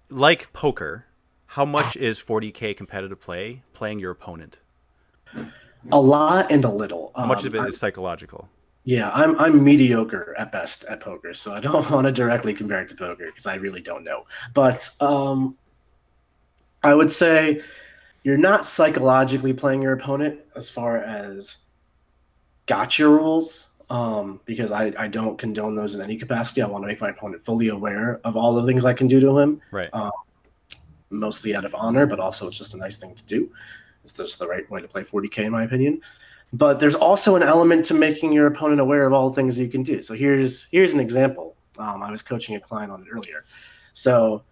like poker, how much is 40K competitive playing your opponent? A lot and a little. How much of it is psychological? Yeah, I'm mediocre at best at poker, so I don't want to directly compare it to poker because I really don't know. But I would say you're not psychologically playing your opponent as far as gotcha rules, because I don't condone those in any capacity. I want to make my opponent fully aware of all the things I can do to him, Right. mostly out of honor, but also it's just a nice thing to do. It's just the right way to play 40K, in my opinion. But there's also an element to making your opponent aware of all the things you can do. So here's an example. I was coaching a client on it earlier. So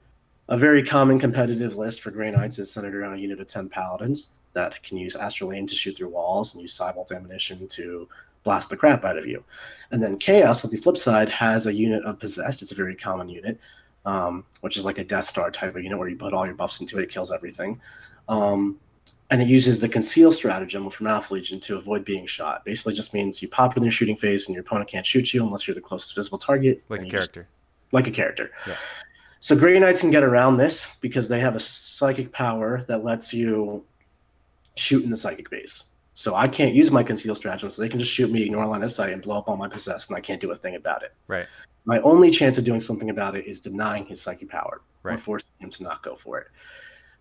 a very common competitive list for Grey Knights is centered around a unit of 10 paladins that can use Astral Aim to shoot through walls and use Cybolt ammunition to blast the crap out of you. And then Chaos, on the flip side, has a unit of Possessed. It's a very common unit, which is like a Death Star type of unit where you put all your buffs into it, it kills everything. And it uses the conceal stratagem from Alpha Legion to avoid being shot. Basically just means you pop in their shooting phase and your opponent can't shoot you unless you're the closest visible target. Like a character. Like a character. Yeah. So Grey Knights can get around this because they have a psychic power that lets you shoot in the psychic phase. So I can't use my conceal stratagem, so they can just shoot me, ignore line of sight, and blow up all my possessed, and I can't do a thing about it. Right. My only chance of doing something about it is denying his psychic power or Right. forcing him to not go for it.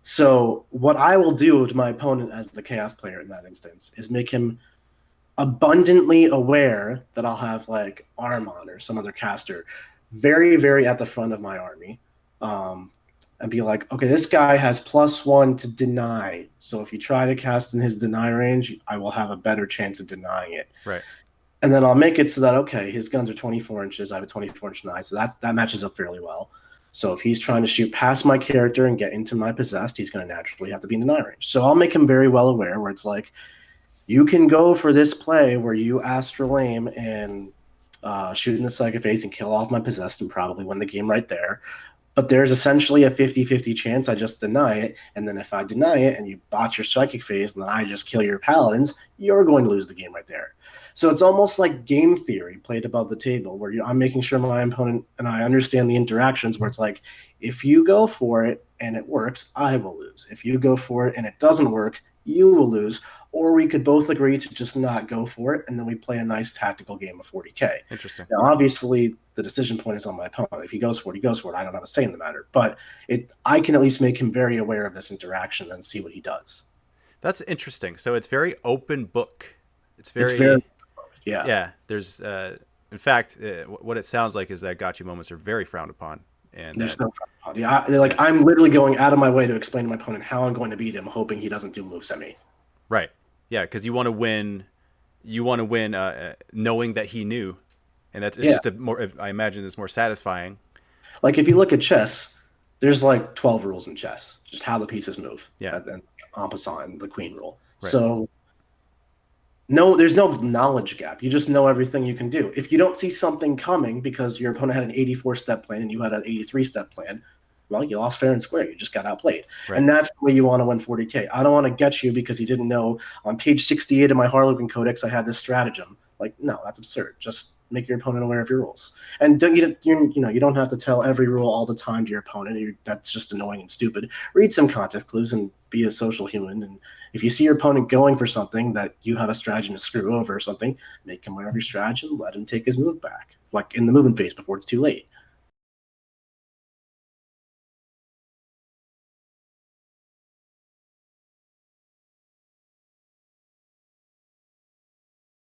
So what I will do to my opponent as the Chaos player in that instance is make him abundantly aware that I'll have like Armon or some other caster very, very at the front of my army, and be like, okay, this guy has +1 to deny. So if you try to cast in his deny range, I will have a better chance of denying it. Right. And then I'll make it so that, okay, his guns are 24 inches. I have a 24-inch deny, so that matches up fairly well. So if he's trying to shoot past my character and get into my possessed, he's going to naturally have to be in deny range. So I'll make him very well aware where it's like, you can go for this play where you astral aim and shoot in the psychic phase and kill off my possessed and probably win the game right there. But there's essentially a 50-50 chance I just deny it. And then if I deny it and you botch your psychic phase and then I just kill your paladins, you're going to lose the game right there. So it's almost like game theory played above the table where I'm making sure my opponent and I understand the interactions where it's like, if you go for it and it works, I will lose. If you go for it and it doesn't work, you will lose. Or we could both agree to just not go for it, and then we play a nice tactical game of 40K. Interesting. Now, obviously, the decision point is on my opponent. If he goes for it, he goes for it. I don't have a say in the matter. But I can at least make him very aware of this interaction and see what he does. That's interesting. So it's very open book. It's very yeah. Yeah. There's, in fact, what it sounds like is that gotcha moments are very frowned upon. And there's no frown upon. Yeah, I'm literally going out of my way to explain to my opponent how I'm going to beat him, hoping he doesn't do moves at me. Right. Yeah, because you want to win. You want to win, knowing that he knew, and it's just a more. I imagine it's more satisfying. Like if you look at chess, there's like 12 rules in chess, just how the pieces move. Yeah. And en passant, the queen rule. Right. So there's no knowledge gap. You just know everything you can do. If you don't see something coming because your opponent had an 84-step plan and you had an 83-step plan, well, you lost fair and square. You just got outplayed. Right. And that's the way you want to win 40K. I don't want to get you because you didn't know on page 68 of my Harlequin Codex I had this stratagem. Like, no, that's absurd. Just make your opponent aware of your rules. And you don't have to tell every rule all the time to your opponent. That's just annoying and stupid. Read some context clues and be a social human. And if you see your opponent going for something that you have a stratagem to screw over or something, make him aware of your stratagem. Let him take his move back, like in the movement phase before it's too late.